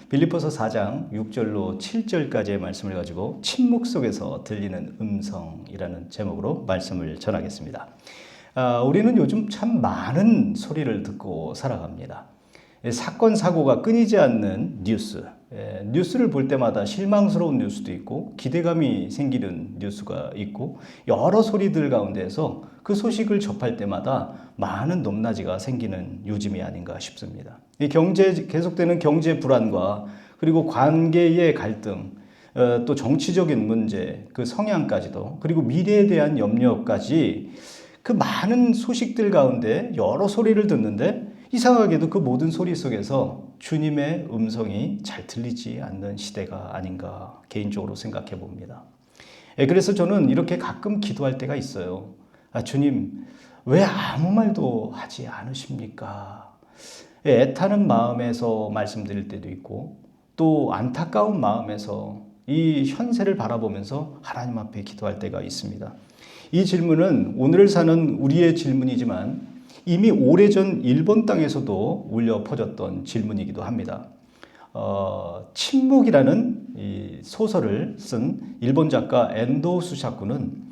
빌립보서 4장 6절로 7절까지의 말씀을 가지고 침묵 속에서 들리는 음성이라는 제목으로 말씀을 전하겠습니다. 우리는 요즘 참 많은 소리를 듣고 살아갑니다. 사건, 사고가 끊이지 않는 뉴스를 볼 때마다 실망스러운 뉴스도 있고 기대감이 생기는 뉴스가 있고 여러 소리들 가운데에서 그 소식을 접할 때마다 많은 높낮이가 생기는 요즘이 아닌가 싶습니다. 계속되는 경제 불안과 그리고 관계의 갈등, 또 정치적인 문제, 그 성향까지도 그리고 미래에 대한 염려까지 그 많은 소식들 가운데 여러 소리를 듣는데 이상하게도 그 모든 소리 속에서 주님의 음성이 잘 들리지 않는 시대가 아닌가 개인적으로 생각해 봅니다. 그래서 저는 이렇게 가끔 기도할 때가 있어요. 주님, 왜 아무 말도 하지 않으십니까? 애타는 마음에서 말씀드릴 때도 있고 또 안타까운 마음에서 이 현세를 바라보면서 하나님 앞에 기도할 때가 있습니다. 이 질문은 오늘을 사는 우리의 질문이지만 이미 오래전 일본 땅에서도 울려 퍼졌던 질문이기도 합니다. 침묵이라는 이 소설을 쓴 일본 작가 엔도 수사쿠는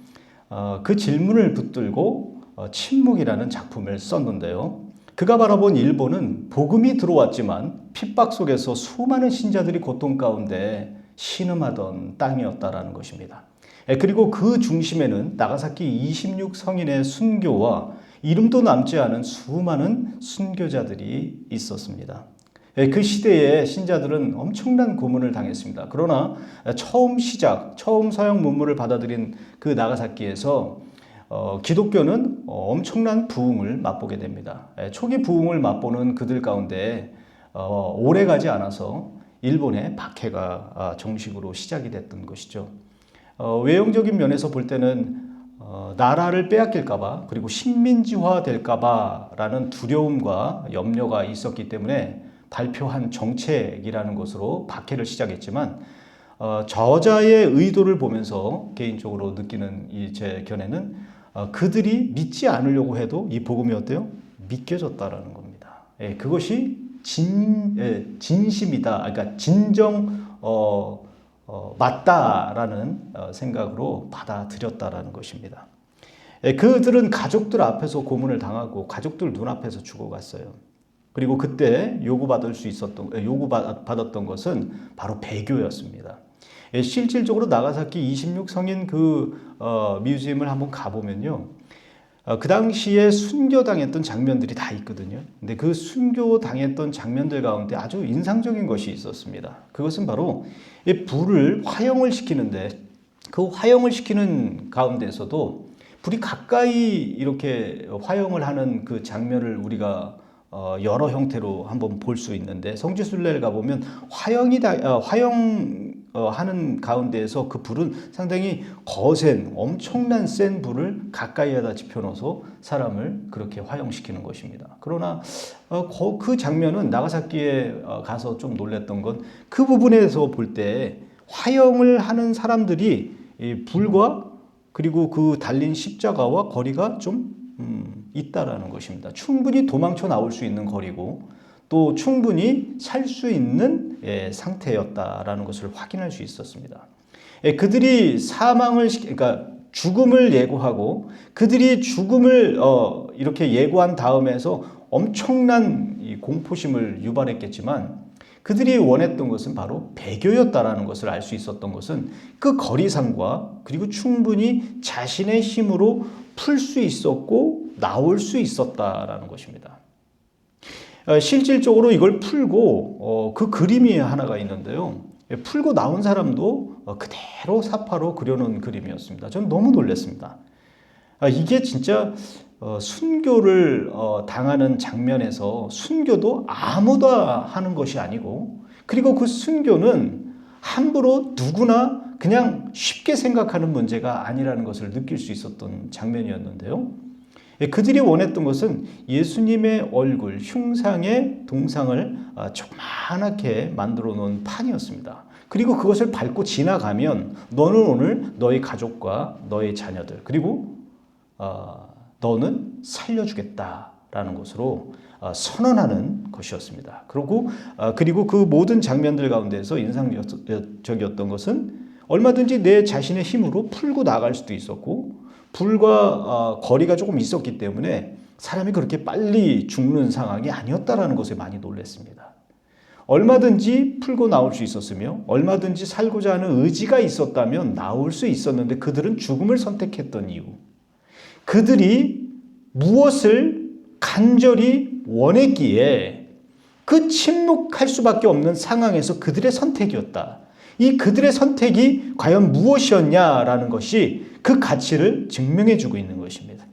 그 질문을 붙들고 침묵이라는 작품을 썼는데요. 그가 바라본 일본은 복음이 들어왔지만 핍박 속에서 수많은 신자들이 고통 가운데 신음하던 땅이었다라는 것입니다. 그리고 그 중심에는 나가사키 26성인의 순교와 이름도 남지 않은 수많은 순교자들이 있었습니다. 그 시대에 신자들은 엄청난 고문을 당했습니다. 그러나 처음 서양 문물을 받아들인 그 나가사키에서 기독교는 엄청난 부흥을 맛보게 됩니다. 초기 부흥을 맛보는 그들 가운데 오래 가지 않아서 일본의 박해가 정식으로 시작이 됐던 것이죠. 외형적인 면에서 볼 때는 나라를 빼앗길까봐 그리고 식민지화 될까봐라는 두려움과 염려가 있었기 때문에 발표한 정책이라는 것으로 박해를 시작했지만 저자의 의도를 보면서 개인적으로 느끼는 제 견해는 그들이 믿지 않으려고 해도 이 복음이 어때요? 믿겨졌다라는 겁니다. 그것이 진심이다. 그러니까 맞다라는 생각으로 받아들였다라는 것입니다. 그들은 가족들 앞에서 고문을 당하고 가족들 눈앞에서 죽어갔어요. 그리고 그때 요구받았던 것은 바로 배교였습니다. 실질적으로 나가사키 26성인 뮤지엄을 한번 가보면요. 그 당시에 순교당했던 장면들이 다 있거든요. 근데 그 순교당했던 장면들 가운데 아주 인상적인 것이 있었습니다. 그것은 바로 이 불을 화형을 시키는데 그 화형을 시키는 가운데서도 불이 가까이 이렇게 화형을 하는 그 장면을 우리가 여러 형태로 한번 볼 수 있는데 성지순례를 가보면 하는 가운데에서 그 불은 상당히 거센 엄청난 센 불을 가까이에다 지펴놓아서 사람을 그렇게 화형시키는 것입니다. 그러나 그 장면은 나가사키에 가서 좀 놀랐던 건 그 부분에서 볼 때 화형을 하는 사람들이 이 불과 그리고 그 달린 십자가와 거리가 좀 있다라는 것입니다. 충분히 도망쳐 나올 수 있는 거리고 또 충분히 살 수 있는 상태였다라는 것을 확인할 수 있었습니다. 그들이 그러니까 죽음을 예고하고 그들이 죽음을 이렇게 예고한 다음에서 엄청난 공포심을 유발했겠지만 그들이 원했던 것은 바로 배교였다라는 것을 알 수 있었던 것은 그 거리상과 그리고 충분히 자신의 힘으로 풀 수 있었고 나올 수 있었다라는 것입니다. 실질적으로 이걸 풀고 그 그림이 하나가 있는데요. 풀고 나온 사람도 그대로 사파로 그려놓은 그림이었습니다. 저는 너무 놀랐습니다. 이게 진짜 순교를 당하는 장면에서 순교도 아무도 하는 것이 아니고 그리고 그 순교는 함부로 누구나 그냥 쉽게 생각하는 문제가 아니라는 것을 느낄 수 있었던 장면이었는데요. 그들이 원했던 것은 예수님의 얼굴, 흉상의 동상을 조그맣게 만들어 놓은 판이었습니다. 그리고 그것을 밟고 지나가면 너는 오늘 너의 가족과 너의 자녀들 그리고 너는 살려주겠다라는 것으로 선언하는 것이었습니다. 그리고 그 모든 장면들 가운데서 인상적이었던 것은 얼마든지 내 자신의 힘으로 풀고 나갈 수도 있었고 불과 거리가 조금 있었기 때문에 사람이 그렇게 빨리 죽는 상황이 아니었다라는 것에 많이 놀랐습니다. 얼마든지 풀고 나올 수 있었으며 얼마든지 살고자 하는 의지가 있었다면 나올 수 있었는데 그들은 죽음을 선택했던 이유, 그들이 무엇을 간절히 원했기에 그 침묵할 수밖에 없는 상황에서 그들의 선택이었다. 이 그들의 선택이 과연 무엇이었냐라는 것이 그 가치를 증명해 주고 있는 것입니다.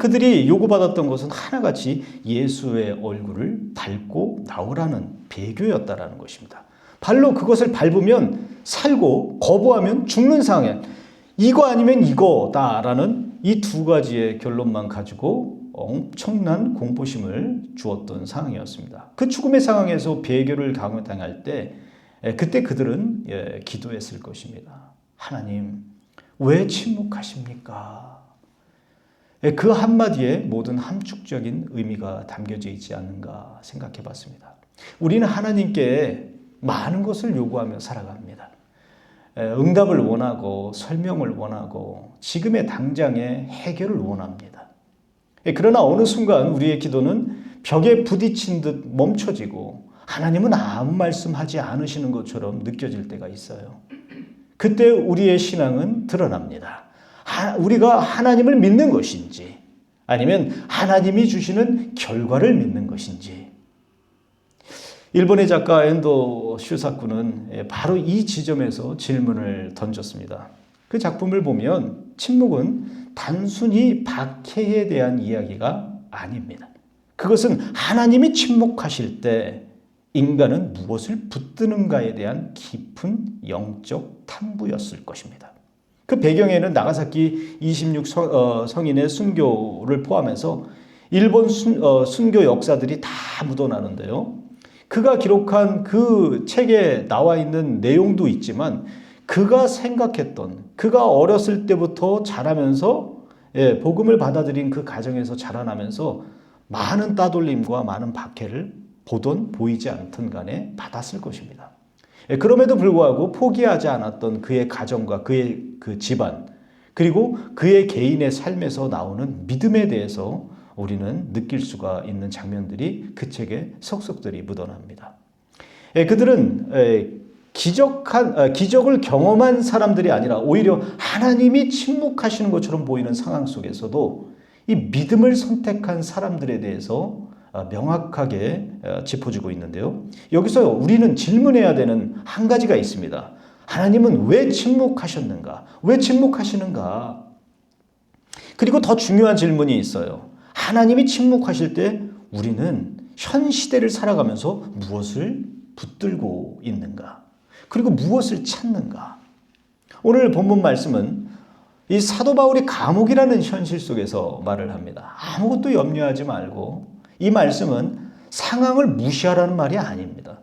그들이 요구받았던 것은 하나같이 예수의 얼굴을 밟고 나오라는 배교였다라는 것입니다. 발로 그것을 밟으면 살고 거부하면 죽는 상황에 이거 아니면 이거다라는 이 두 가지의 결론만 가지고 엄청난 공포심을 주었던 상황이었습니다. 그 죽음의 상황에서 배교를 강요당할 때 그때 그들은 기도했을 것입니다. 하나님, 왜 침묵하십니까? 그 한마디에 모든 함축적인 의미가 담겨져 있지 않는가 생각해 봤습니다. 우리는 하나님께 많은 것을 요구하며 살아갑니다. 응답을 원하고 설명을 원하고 지금의 당장의 해결을 원합니다. 그러나 어느 순간 우리의 기도는 벽에 부딪힌 듯 멈춰지고 하나님은 아무 말씀하지 않으시는 것처럼 느껴질 때가 있어요. 그때 우리의 신앙은 드러납니다. 우리가 하나님을 믿는 것인지 아니면 하나님이 주시는 결과를 믿는 것인지. 일본의 작가 엔도 슈사쿠는 바로 이 지점에서 질문을 던졌습니다. 그 작품을 보면 침묵은 단순히 박해에 대한 이야기가 아닙니다. 그것은 하나님이 침묵하실 때 인간은 무엇을 붙드는가에 대한 깊은 영적 탐구였을 것입니다. 그 배경에는 나가사키 26 성인의 순교를 포함해서 일본 순교 역사들이 다 묻어나는데요. 그가 기록한 그 책에 나와 있는 내용도 있지만 그가 생각했던, 그가 어렸을 때부터 자라면서 복음을 받아들인 그 가정에서 자라나면서 많은 따돌림과 많은 박해를 보던 보이지 않던 간에 받았을 것입니다. 그럼에도 불구하고 포기하지 않았던 그의 가정과 그의 그 집안, 그리고 그의 개인의 삶에서 나오는 믿음에 대해서 우리는 느낄 수가 있는 장면들이 그 책에 속속들이 묻어납니다. 그들은 기적을 경험한 사람들이 아니라 오히려 하나님이 침묵하시는 것처럼 보이는 상황 속에서도 이 믿음을 선택한 사람들에 대해서 명확하게 짚어주고 있는데요. 여기서 우리는 질문해야 되는 한 가지가 있습니다. 하나님은 왜 침묵하셨는가? 왜 침묵하시는가? 그리고 더 중요한 질문이 있어요. 하나님이 침묵하실 때 우리는 현 시대를 살아가면서 무엇을 붙들고 있는가? 그리고 무엇을 찾는가? 오늘 본문 말씀은 이 사도 바울이 감옥이라는 현실 속에서 말을 합니다. 아무것도 염려하지 말고, 이 말씀은 상황을 무시하라는 말이 아닙니다.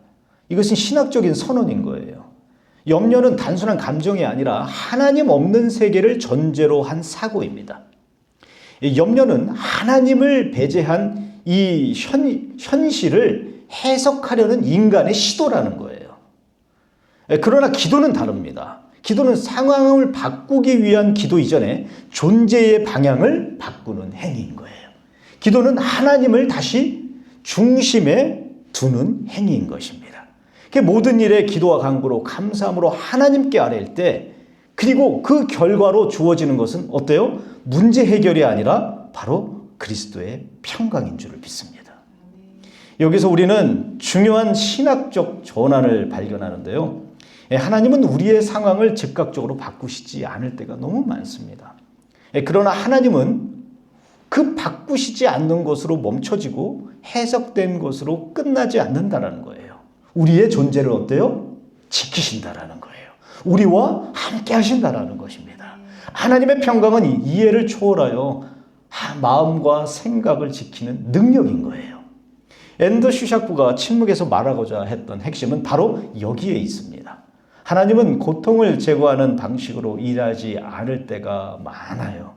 이것은 신학적인 선언인 거예요. 염려는 단순한 감정이 아니라 하나님 없는 세계를 전제로 한 사고입니다. 염려는 하나님을 배제한 이 현실을 해석하려는 인간의 시도라는 거예요. 그러나 기도는 다릅니다. 기도는 상황을 바꾸기 위한 기도 이전에 존재의 방향을 바꾸는 행위인 거예요. 기도는 하나님을 다시 중심에 두는 행위인 것입니다. 모든 일에 기도와 간구로 감사함으로 하나님께 아뢰일 때, 그리고 그 결과로 주어지는 것은 어때요? 문제 해결이 아니라 바로 그리스도의 평강인 줄을 믿습니다. 여기서 우리는 중요한 신학적 전환을 발견하는데요. 하나님은 우리의 상황을 즉각적으로 바꾸시지 않을 때가 너무 많습니다. 그러나 하나님은 그 바꾸시지 않는 것으로 멈춰지고 해석된 것으로 끝나지 않는다라는 거예요. 우리의 존재를 어때요? 지키신다라는 거예요. 우리와 함께 하신다라는 것입니다. 하나님의 평강은 이해를 초월하여 마음과 생각을 지키는 능력인 거예요. 엔더 슈샤쿠가 침묵에서 말하고자 했던 핵심은 바로 여기에 있습니다. 하나님은 고통을 제거하는 방식으로 일하지 않을 때가 많아요.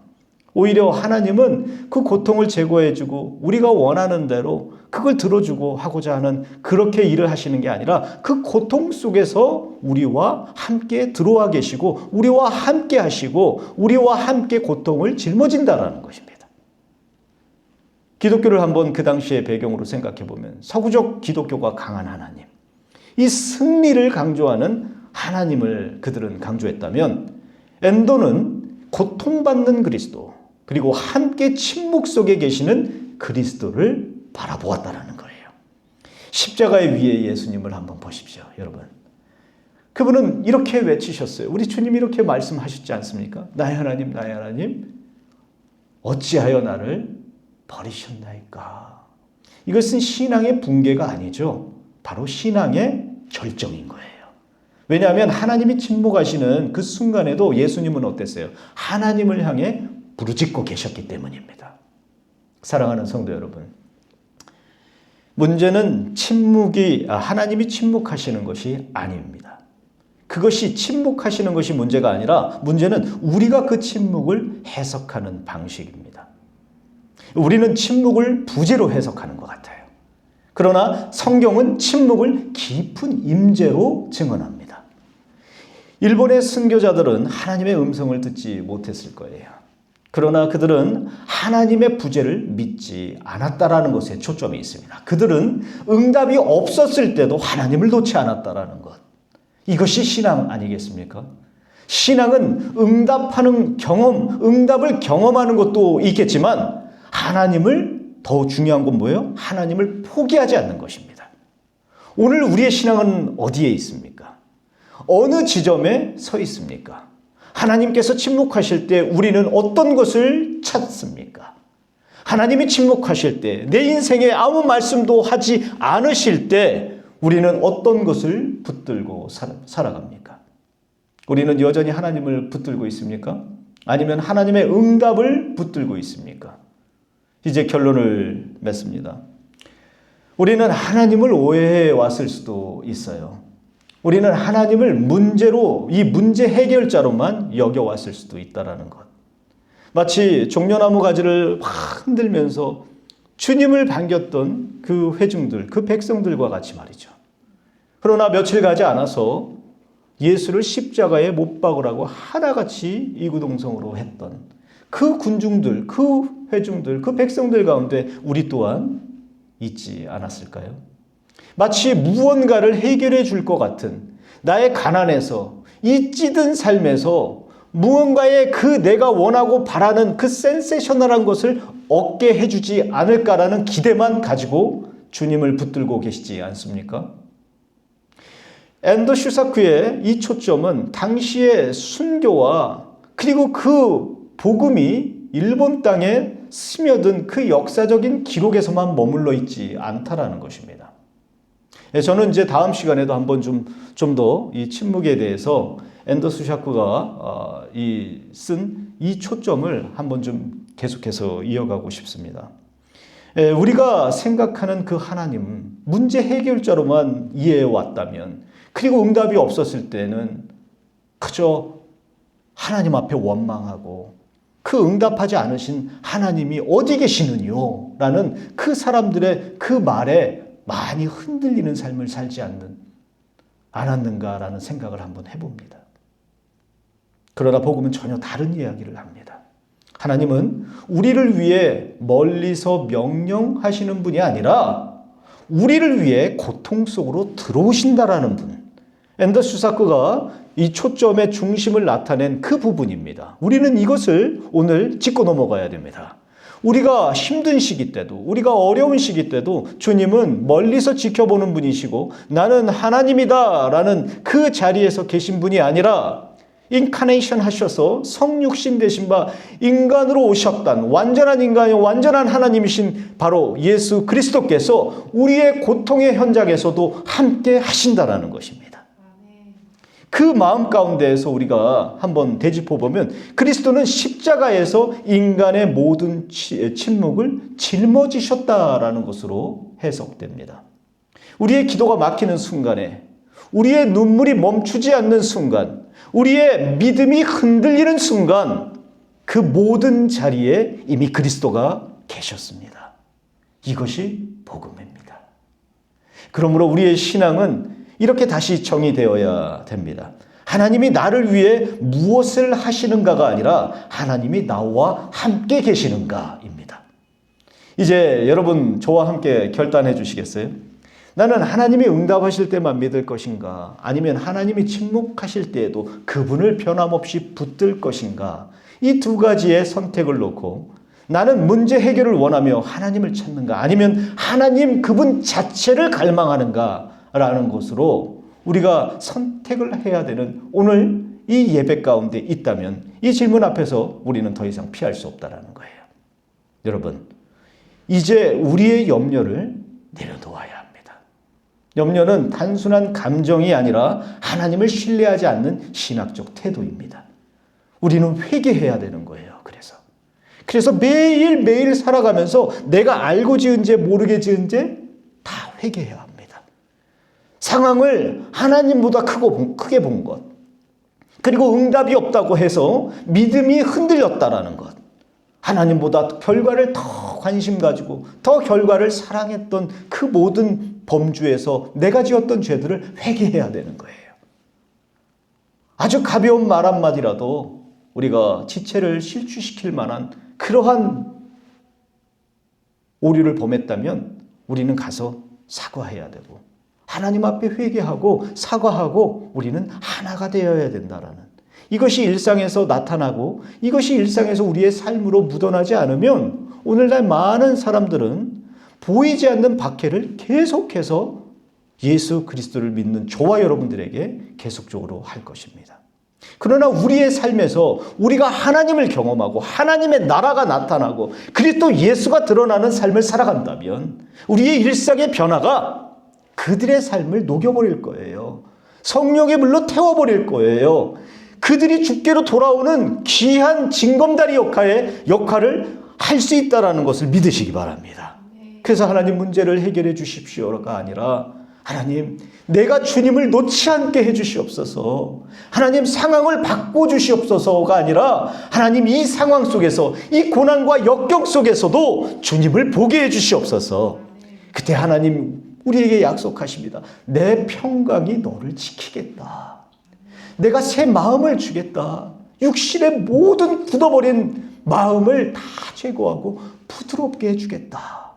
오히려 하나님은 그 고통을 제거해주고 우리가 원하는 대로 그걸 들어주고 하고자 하는 그렇게 일을 하시는 게 아니라 그 고통 속에서 우리와 함께 들어와 계시고 우리와 함께 하시고 우리와 함께 고통을 짊어진다라는 것입니다. 기독교를 한번 그 당시의 배경으로 생각해 보면 서구적 기독교가 강한 하나님, 이 승리를 강조하는 하나님을 그들은 강조했다면 엔도는 고통받는 그리스도 그리고 함께 침묵 속에 계시는 그리스도를 바라보았다라는 거예요. 십자가의 위에 예수님을 한번 보십시오, 여러분. 그분은 이렇게 외치셨어요. 우리 주님이 이렇게 말씀하셨지 않습니까? 나의 하나님, 나의 하나님, 어찌하여 나를 버리셨나이까? 이것은 신앙의 붕괴가 아니죠. 바로 신앙의 절정인 거예요. 왜냐하면 하나님이 침묵하시는 그 순간에도 예수님은 어땠어요? 하나님을 향해 부르짖고 계셨기 때문입니다. 사랑하는 성도 여러분, 문제는 하나님이 침묵하시는 것이 아닙니다. 그것이 침묵하시는 것이 문제가 아니라 문제는 우리가 그 침묵을 해석하는 방식입니다. 우리는 침묵을 부재로 해석하는 것 같아요. 그러나 성경은 침묵을 깊은 임재로 증언합니다. 일본의 선교자들은 하나님의 음성을 듣지 못했을 거예요. 그러나 그들은 하나님의 부재를 믿지 않았다라는 것에 초점이 있습니다. 그들은 응답이 없었을 때도 하나님을 놓지 않았다라는 것. 이것이 신앙 아니겠습니까? 신앙은 응답하는 경험, 응답을 경험하는 것도 있겠지만 하나님을 더 중요한 건 뭐예요? 하나님을 포기하지 않는 것입니다. 오늘 우리의 신앙은 어디에 있습니까? 어느 지점에 서 있습니까? 하나님께서 침묵하실 때 우리는 어떤 것을 찾습니까? 하나님이 침묵하실 때, 내 인생에 아무 말씀도 하지 않으실 때 우리는 어떤 것을 붙들고 살아갑니까? 우리는 여전히 하나님을 붙들고 있습니까? 아니면 하나님의 응답을 붙들고 있습니까? 이제 결론을 맺습니다. 우리는 하나님을 오해해 왔을 수도 있어요. 우리는 하나님을 문제로, 이 문제 해결자로만 여겨왔을 수도 있다는 것. 마치 종려나무 가지를 확 흔들면서 주님을 반겼던 그 회중들, 그 백성들과 같이 말이죠. 그러나 며칠 가지 않아서 예수를 십자가에 못 박으라고 하나같이 이구동성으로 했던 그 군중들, 그 회중들, 그 백성들 가운데 우리 또한 있지 않았을까요? 마치 무언가를 해결해 줄 것 같은 나의 가난에서, 이 찌든 삶에서 무언가의 그 내가 원하고 바라는 그 센세셔널한 것을 얻게 해주지 않을까라는 기대만 가지고 주님을 붙들고 계시지 않습니까? 앤더 슈사크의 이 초점은 당시의 순교와 그리고 그 복음이 일본 땅에 스며든 그 역사적인 기록에서만 머물러 있지 않다라는 것입니다. 저는 이제 다음 시간에도 한번 좀 더 이 침묵에 대해서 앤더 슈사크가 쓴 이 초점을 한번 좀 계속해서 이어가고 싶습니다. 우리가 생각하는 그 하나님, 문제 해결자로만 이해해 왔다면, 그리고 응답이 없었을 때는 그저 하나님 앞에 원망하고 그 응답하지 않으신 하나님이 어디 계시느뇨? 라는 그 사람들의 그 말에 많이 흔들리는 삶을 살지 않았는가라는 생각을 한번 해봅니다. 그러나 복음은 전혀 다른 이야기를 합니다. 하나님은 우리를 위해 멀리서 명령하시는 분이 아니라 우리를 위해 고통 속으로 들어오신다라는 분. 앤더 슈사크가 이 초점의 중심을 나타낸 그 부분입니다. 우리는 이것을 오늘 짚고 넘어가야 됩니다. 우리가 힘든 시기 때도, 우리가 어려운 시기 때도 주님은 멀리서 지켜보는 분이시고 나는 하나님이다 라는 그 자리에서 계신 분이 아니라 인카네이션 하셔서 성육신 되신 바 인간으로 오셨던 완전한 인간이 완전한 하나님이신 바로 예수 그리스도께서 우리의 고통의 현장에서도 함께 하신다라는 것입니다. 그 마음 가운데에서 우리가 한번 되짚어 보면 그리스도는 십자가에서 인간의 모든 침묵을 짊어지셨다라는 것으로 해석됩니다. 우리의 기도가 막히는 순간에, 우리의 눈물이 멈추지 않는 순간, 우리의 믿음이 흔들리는 순간 그 모든 자리에 이미 그리스도가 계셨습니다. 이것이 복음입니다. 그러므로 우리의 신앙은 이렇게 다시 정의되어야 됩니다. 하나님이 나를 위해 무엇을 하시는가가 아니라 하나님이 나와 함께 계시는가입니다. 이제 여러분 저와 함께 결단해 주시겠어요? 나는 하나님이 응답하실 때만 믿을 것인가? 아니면 하나님이 침묵하실 때에도 그분을 변함없이 붙들 것인가? 이 두 가지의 선택을 놓고 나는 문제 해결을 원하며 하나님을 찾는가? 아니면 하나님 그분 자체를 갈망하는가라는 것으로 우리가 선택을 해야 되는 오늘 이 예배 가운데 있다면 이 질문 앞에서 우리는 더 이상 피할 수 없다는 거예요. 여러분, 이제 우리의 염려를 내려놓아야 합니다. 염려는 단순한 감정이 아니라 하나님을 신뢰하지 않는 신학적 태도입니다. 우리는 회개해야 되는 거예요. 그래서 매일매일 살아가면서 내가 알고 지은 죄 모르게 지은 죄 다 회개해야 합니다. 상황을 하나님보다 크게 본 것, 그리고 응답이 없다고 해서 믿음이 흔들렸다라는 것, 하나님보다 결과를 더 관심 가지고 더 결과를 사랑했던 그 모든 범주에서 내가 지었던 죄들을 회개해야 되는 거예요. 아주 가벼운 말 한마디라도 우리가 지체를 실추시킬 만한 그러한 오류를 범했다면 우리는 가서 사과해야 되고 하나님 앞에 회개하고 사과하고 우리는 하나가 되어야 된다라는 이것이 일상에서 나타나고 이것이 일상에서 우리의 삶으로 묻어나지 않으면 오늘날 많은 사람들은 보이지 않는 박해를 계속해서 예수 그리스도를 믿는 저와 여러분들에게 계속적으로 할 것입니다. 그러나 우리의 삶에서 우리가 하나님을 경험하고 하나님의 나라가 나타나고 그리스도 예수가 드러나는 삶을 살아간다면 우리의 일상의 변화가 그들의 삶을 녹여버릴 거예요. 성령의 불로 태워버릴 거예요. 그들이 주께로 돌아오는 귀한 징검다리 역할을 할 수 있다는 것을 믿으시기 바랍니다. 그래서 하나님 문제를 해결해 주십시오가 아니라 하나님 내가 주님을 놓지 않게 해 주시옵소서. 하나님 상황을 바꿔주시옵소서가 아니라 하나님 이 상황 속에서 이 고난과 역경 속에서도 주님을 보게 해 주시옵소서. 그때 하나님 우리에게 약속하십니다. 내 평강이 너를 지키겠다. 내가 새 마음을 주겠다. 육신의 모든 굳어버린 마음을 다 제거하고 부드럽게 해주겠다.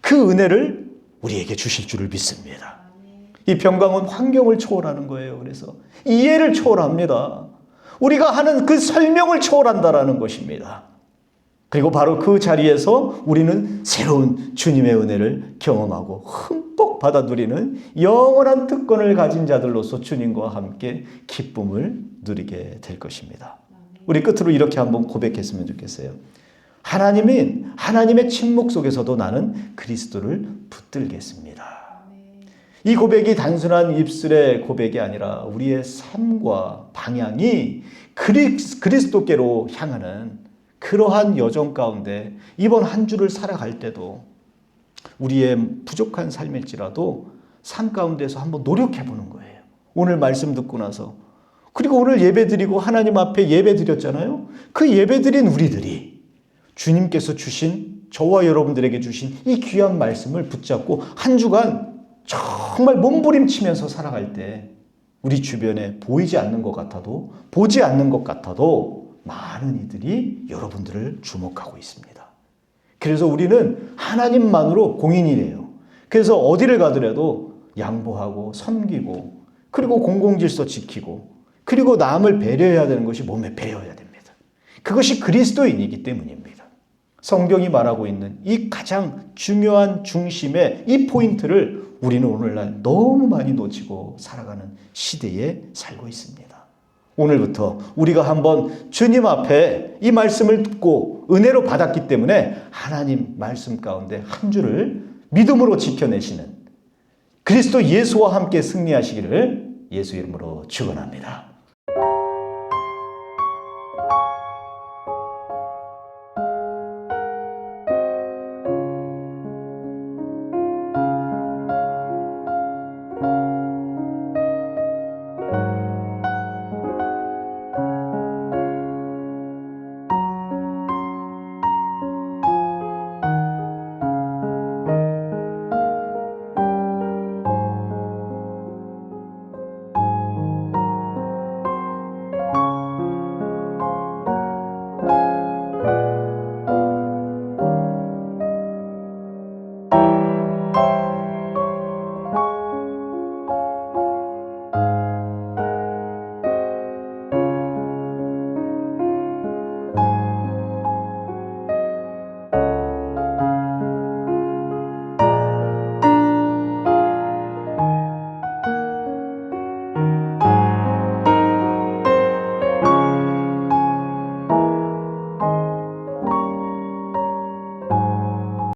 그 은혜를 우리에게 주실 줄을 믿습니다. 이 평강은 환경을 초월하는 거예요. 그래서 이해를 초월합니다. 우리가 하는 그 설명을 초월한다라는 것입니다. 그리고 바로 그 자리에서 우리는 새로운 주님의 은혜를 경험하고 흠뻑 받아 누리는 영원한 특권을 가진 자들로서 주님과 함께 기쁨을 누리게 될 것입니다. 우리 끝으로 이렇게 한번 고백했으면 좋겠어요. 하나님의 침묵 속에서도 나는 그리스도를 붙들겠습니다. 이 고백이 단순한 입술의 고백이 아니라 우리의 삶과 방향이 그리스도께로 향하는 그러한 여정 가운데 이번 한 주를 살아갈 때도 우리의 부족한 삶일지라도 삶 가운데서 한번 노력해 보는 거예요. 오늘 말씀 듣고 나서 그리고 오늘 예배드리고 하나님 앞에 예배드렸잖아요. 그 예배드린 우리들이 주님께서 주신 저와 여러분들에게 주신 이 귀한 말씀을 붙잡고 한 주간 정말 몸부림치면서 살아갈 때 우리 주변에 보이지 않는 것 같아도 보지 않는 것 같아도 많은 이들이 여러분들을 주목하고 있습니다. 그래서 우리는 하나님만으로 공인이래요. 그래서 어디를 가더라도 양보하고 섬기고 그리고 공공질서 지키고 그리고 남을 배려해야 되는 것이 몸에 배어야 됩니다. 그것이 그리스도인이기 때문입니다. 성경이 말하고 있는 이 가장 중요한 중심의 이 포인트를 우리는 오늘날 너무 많이 놓치고 살아가는 시대에 살고 있습니다. 오늘부터 우리가 한번 주님 앞에 이 말씀을 듣고 은혜로 받았기 때문에 하나님 말씀 가운데 한 주를 믿음으로 지켜내시는 그리스도 예수와 함께 승리하시기를 예수 이름으로 축원합니다.